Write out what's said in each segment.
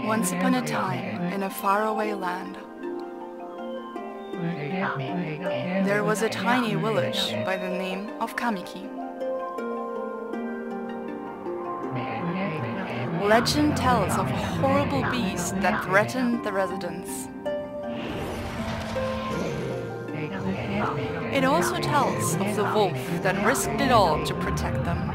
Once upon a time, in a faraway land, there was a tiny village by the name of Kamiki. Legend tells of a horrible beast that threatened the residents. It also tells of the wolf that risked it all to protect them.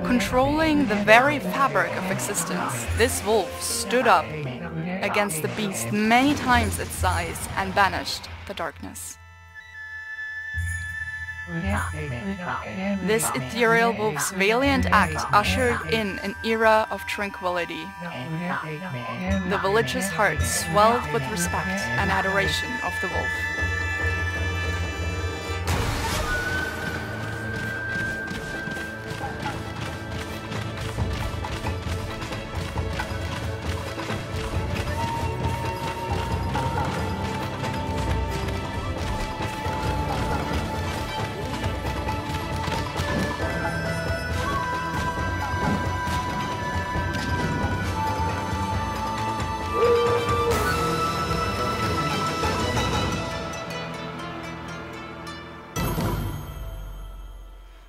Controlling the very fabric of existence, this wolf stood up against the beast many times its size and banished the darkness. This ethereal wolf's valiant act ushered in an era of tranquility. The villagers' hearts swelled with respect and adoration of the wolf.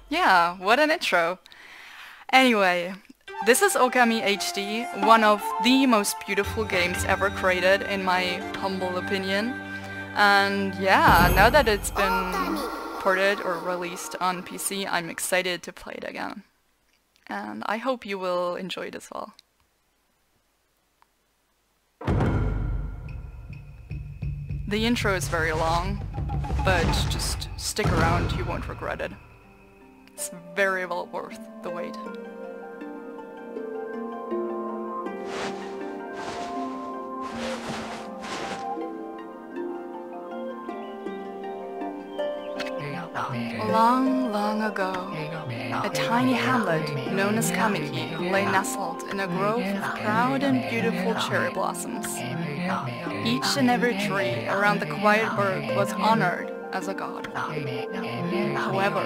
Yeah, what an intro. Anyway, this is Ōkami HD, one of the most beautiful games ever created in my humble opinion. And yeah, now that it's been ported or released on PC, I'm excited to play it again. And I hope you will enjoy it as well. The intro is very long, but just stick around, you won't regret it. It's very well worth the wait. Long, long ago, a tiny hamlet known as Kamiki lay nestled in a grove of proud and beautiful cherry blossoms. Each and every tree around the quiet burg was honored as a god. However,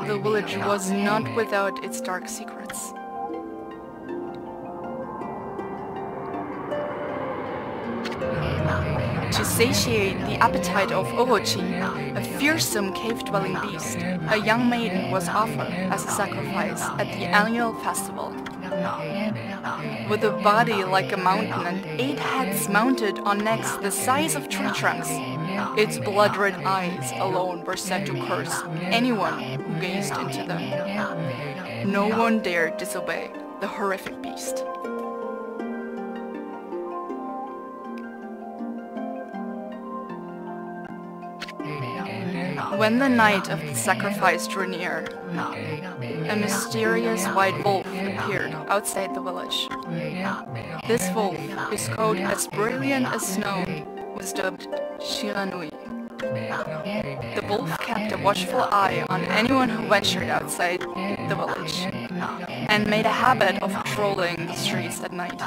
the village was not without its dark secrets. To satiate the appetite of Ōkami, a fearsome cave-dwelling beast, a young maiden was offered as a sacrifice at the annual festival. With a body like a mountain and 8 heads mounted on necks the size of tree trunks, its blood-red eyes alone were said to curse anyone who gazed into them. No one dared disobey the horrific beast. When the night of the sacrifice drew near, a mysterious white wolf appeared outside the village. This wolf, whose coat as brilliant as snow, was dubbed Shiranui. The wolf kept a watchful eye on anyone who ventured outside the village, and made a habit of patrolling the streets at night.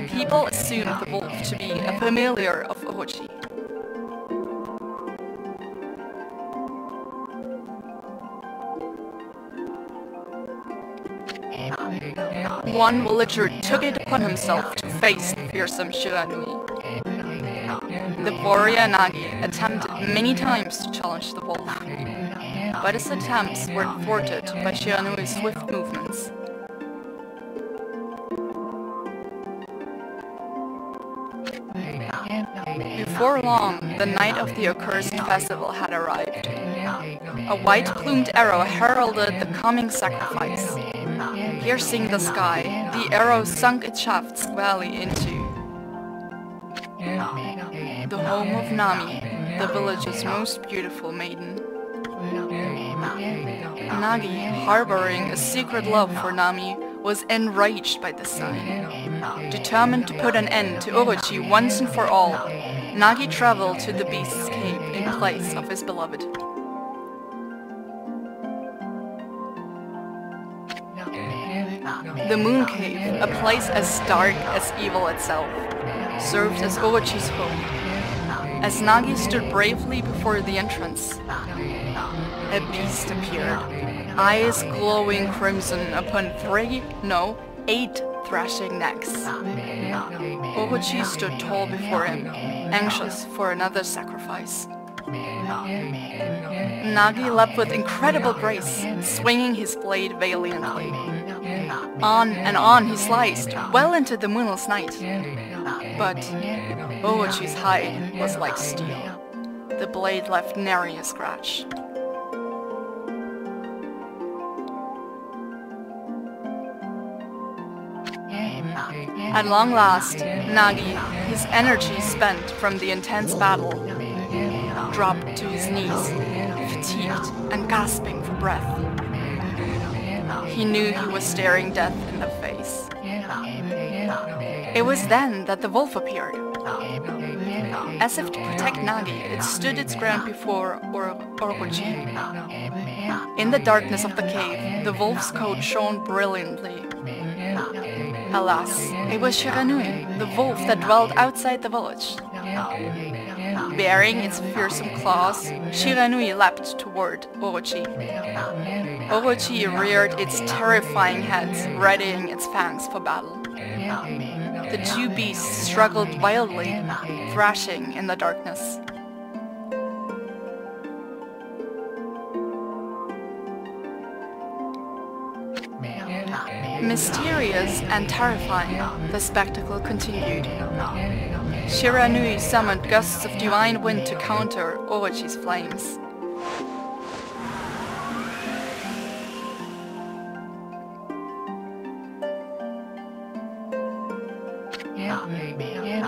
People assumed the wolf to be a familiar of Ōkami. One villager took it upon himself to face the fearsome Shiranui. The warrior Nagi attempted many times to challenge the wolf, but his attempts were thwarted by Shiranui's swift movements. Before long, the night of the accursed festival had arrived. A white-plumed arrow heralded the coming sacrifice. Piercing the sky, the arrow sunk its shaft squarely into the home of Nami, the village's most beautiful maiden. Nagi, harboring a secret love for Nami, was enraged by this sign. Determined to put an end to Ōkami once and for all, Nagi traveled to the beast's cave in place of his beloved. The Moon Cave, a place as dark as evil itself, served as Ōkami's home. As Nagi stood bravely before the entrance, a beast appeared. eyes glowing crimson upon 8 thrashing necks. Ōkami stood tall before him, anxious for another sacrifice. Nagi leapt with incredible grace, swinging his blade valiantly. On and on he sliced, well into the moonless night. But Ōkami's hide was like steel. The blade left nary a scratch. At long last, Nagi, his energy spent from the intense battle, dropped to his knees, fatigued and gasping for breath. He knew he was staring death in the face. It was then that the wolf appeared. As if to protect Nagi, it stood its ground before Ōkami. In the darkness of the cave, the wolf's coat shone brilliantly. Alas, it was Shiranui, the wolf that dwelt outside the village. Bearing its fearsome claws, Shiranui leapt toward Ōkami. Ōkami reared its terrifying head, readying its fangs for battle. The two beasts struggled wildly, thrashing in the darkness. Mysterious and terrifying, the spectacle continued. Shiranui summoned gusts of divine wind to counter Ōkami's flames.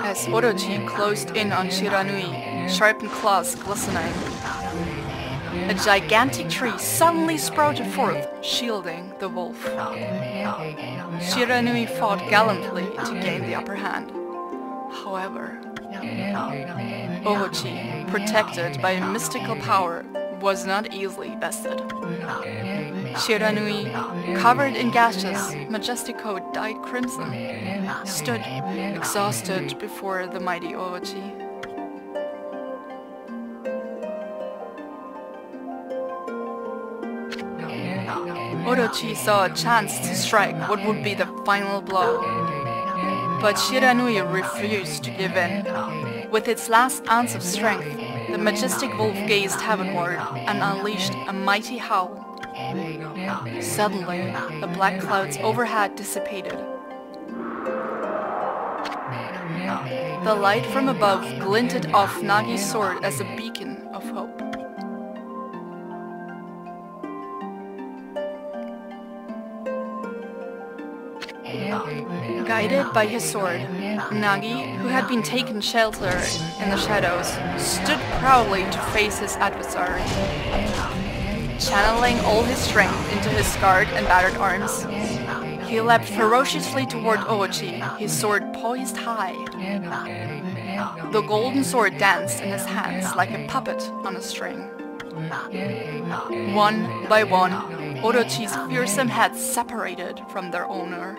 As Ōkami closed in on Shiranui, sharpened claws glistening, a gigantic tree suddenly sprouted forth, shielding the wolf. Shiranui fought gallantly to gain the upper hand. However, Ōkami, protected by a mystical power, was not easily bested. Shiranui, covered in gashes, majestic coat dyed crimson, stood exhausted before the mighty Ōkami. Ōkami saw a chance to strike what would be the final blow. But Shiranui refused to give in. With its last ounce of strength, the majestic wolf gazed heavenward and unleashed a mighty howl. Suddenly, the black clouds overhead dissipated. The light from above glinted off Nagi's sword as a beacon of hope. Guided by his sword, Nagi, who had been taken shelter in the shadows, stood proudly to face his adversary. Channeling all his strength into his scarred and battered arms, he leapt ferociously toward Ōkami, his sword poised high. The golden sword danced in his hands like a puppet on a string. One by one, Ōkami's fearsome heads separated from their owner.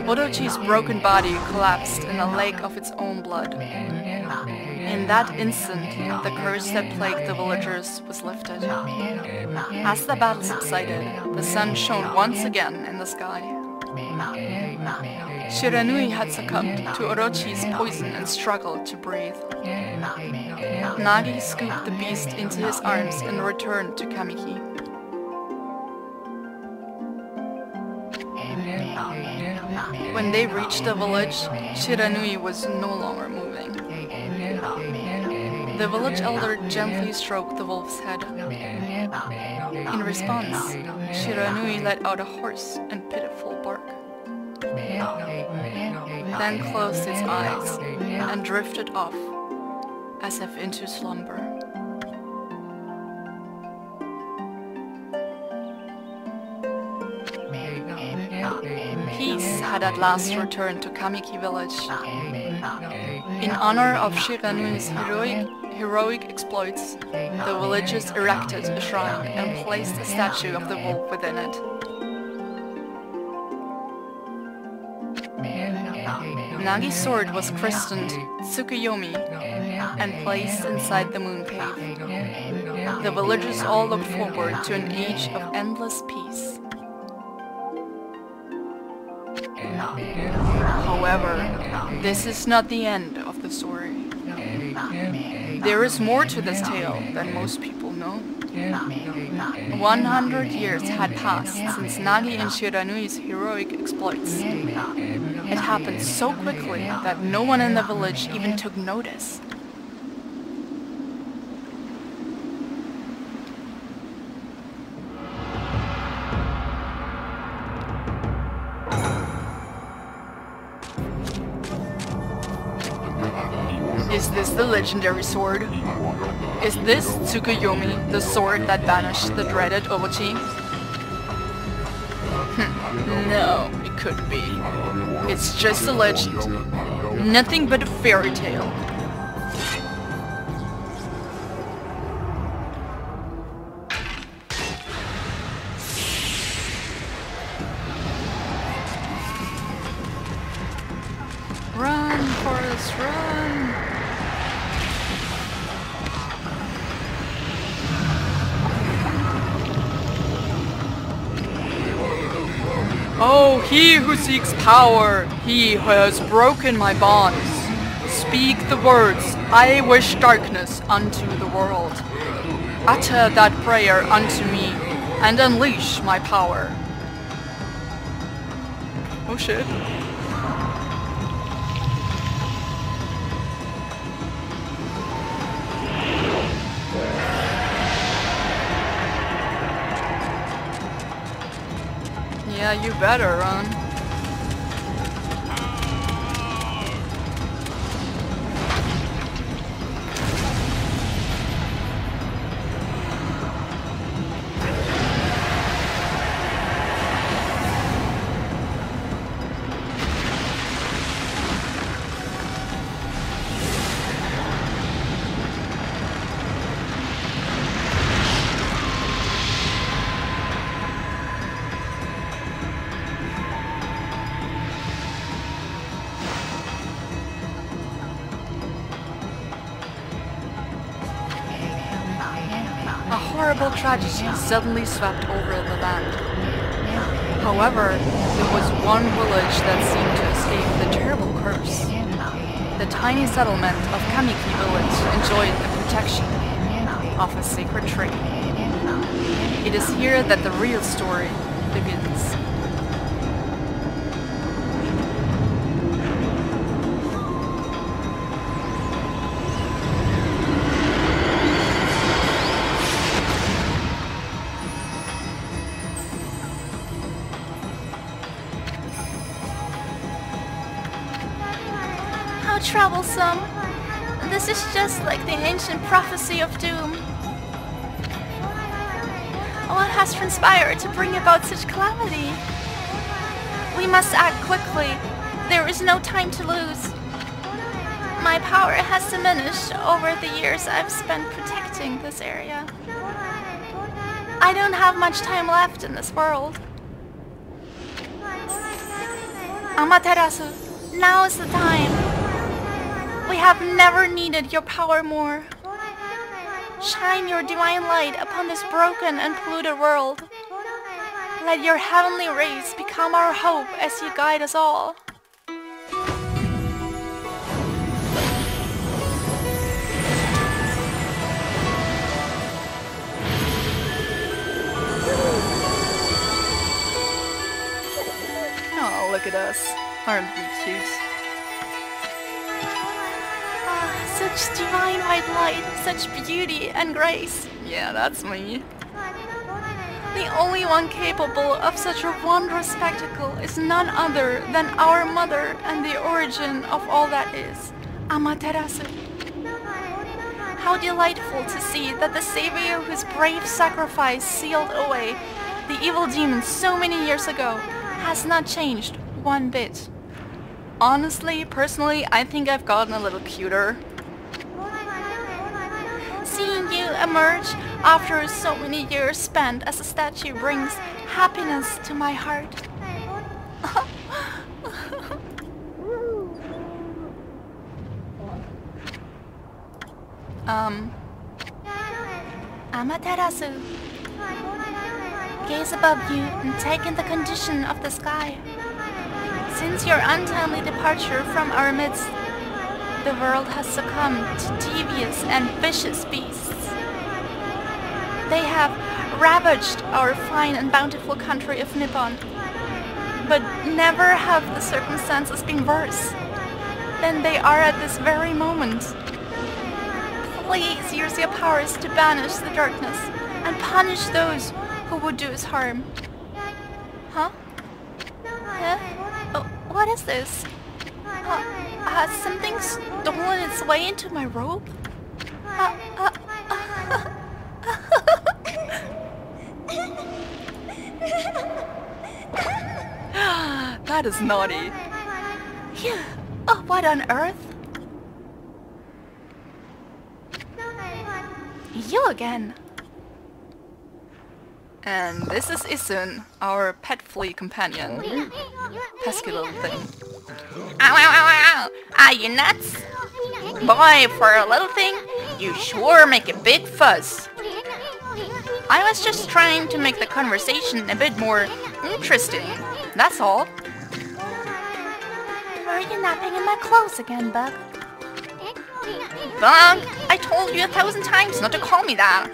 Ōkami's broken body collapsed in a lake of its own blood. In that instant, the curse that plagued the villagers was lifted. As the battle subsided, the sun shone once again in the sky. Shiranui had succumbed to Ōkami's poison and struggled to breathe. Nagi scooped the beast into his arms and returned to Kamiki. When they reached the village, Shiranui was no longer moving. The village elder gently stroked the wolf's head. In response, Shiranui let out a hoarse and pitiful bark. Then closed its eyes and drifted off, as if into slumber. Peace had at last returned to Kamiki village. In honor of Shiranui's heroic exploits, the villagers erected a shrine and placed a statue of the wolf within it. Nagi's sword was christened Tsukuyomi and placed inside the moon cave. The villagers all looked forward to an age of endless peace. However, this is not the end of the story. There is more to this tale than most people know. 100 years had passed since Nagi and Shiranui's heroic exploits. It happened so quickly that no one in the village even took notice. Is this the legendary sword? Is this Tsukuyomi, the sword that banished the dreaded Ōkami? No, it couldn't be. It's just a legend. Nothing but a fairy tale. Run, Forrest, run! Oh, he who seeks power, he who has broken my bonds. Speak the words, I wish darkness unto the world. Utter that prayer unto me, and unleash my power. Oh shit. Yeah, you better run. A horrible tragedy suddenly swept over the land. However, there was one village that seemed to escape the terrible curse. The tiny settlement of Kamiki village enjoyed the protection of a sacred tree. It is here that the real story begins. Troublesome. This is just like the ancient prophecy of doom. What has transpired to bring about such calamity? We must act quickly. There is no time to lose. My power has diminished over the years I've spent protecting this area. I don't have much time left in this world. Amaterasu, now is the time. We have never needed your power more. Shine your divine light upon this broken and polluted world. Let your heavenly rays become our hope as you guide us all. Oh, look at us. Aren't we cute? Such divine white light, such beauty and grace. Yeah, that's me. The only one capable of such a wondrous spectacle is none other than our mother and the origin of all that is, Amaterasu. How delightful to see that the savior whose brave sacrifice sealed away the evil demons so many years ago has not changed one bit. Honestly, personally, I think I've gotten a little cuter. Seeing you emerge after so many years spent as a statue brings happiness to my heart. Amaterasu, gaze above you and take in the condition of the sky. Since your untimely departure from our midst, the world has succumbed to devious and vicious beasts. They have ravaged our fine and bountiful country of Nippon, but never have the circumstances been worse than they are at this very moment. Please use your powers to banish the darkness and punish those who would do us harm. Huh? Oh, what is this? Has something stolen its way into my robe? That is naughty. Phew. Oh, what on earth? You again. And this is Isun, our pet flea companion. Pesky little thing. Ow, ow, ow, ow! Are you nuts? Boy, for a little thing, you sure make a big fuss. I was just trying to make the conversation a bit more interesting, that's all. Were you napping in my clothes again, Bug? Bug, I told you 1,000 times not to call me that.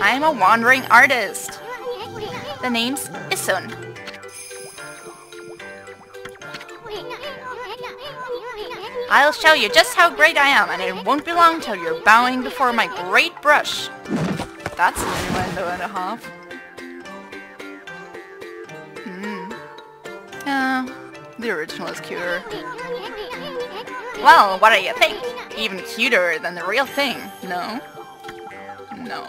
I'm a wandering artist. The name's Isun. I'll show you just how great I am, and it won't be long till you're bowing before my great brush. That's an innuendo and a half. Yeah, the original is cuter. Well, what do you think? Even cuter than the real thing, no? No.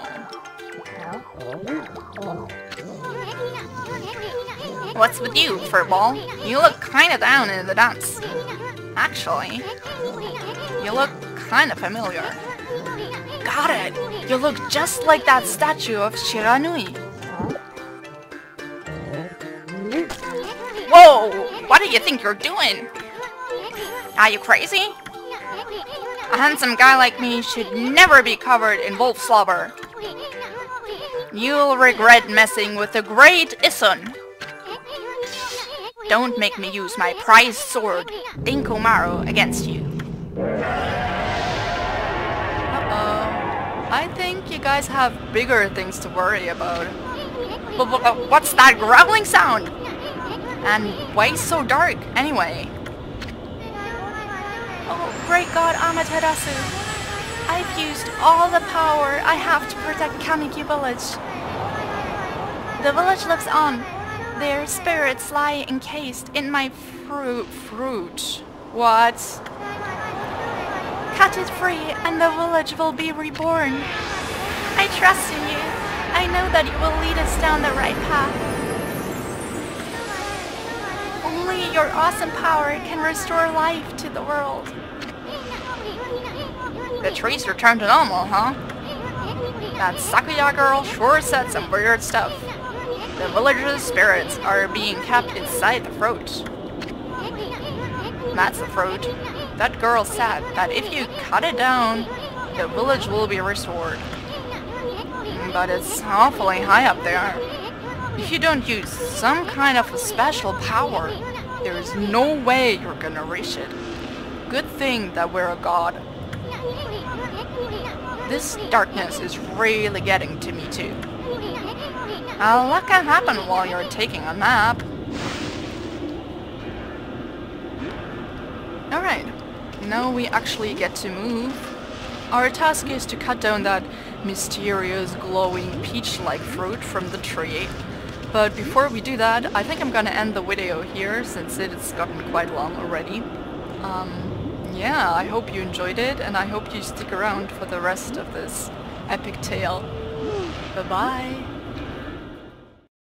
What's with you, furball? You look kinda down in the dumps. Actually, you look kinda familiar. Got it! You look just like that statue of Shiranui. Whoa! What do you think you're doing? Are you crazy? A handsome guy like me should never be covered in wolf slobber. You'll regret messing with the great Isun. Don't make me use my prized sword, Dinkomaru, against you. Uh-oh. I think you guys have bigger things to worry about. What's that growling sound? And why so dark, anyway? Oh, great god Amaterasu. I've used all the power I have to protect Kamiki village. The village lives on. Their spirits lie encased in my fruit. What? Cut it free and the village will be reborn. I trust in you. I know that you will lead us down the right path. Only your awesome power can restore life to the world. The trees returned to normal, huh? That Sakuya girl sure said some weird stuff. The villagers' spirits are being kept inside the fruit. That's the fruit. That girl said that if you cut it down, the village will be restored. But it's awfully high up there. If you don't use some kind of a special power, there is no way you're gonna reach it. Good thing that we're a god. This darkness is really getting to me too. A lot can happen while you're taking a nap. Alright, now we actually get to move. Our task is to cut down that mysterious glowing peach-like fruit from the tree. But before we do that, I think I'm gonna end the video here since it's gotten quite long already. Yeah, I hope you enjoyed it and I hope you stick around for the rest of this epic tale. Bye-bye!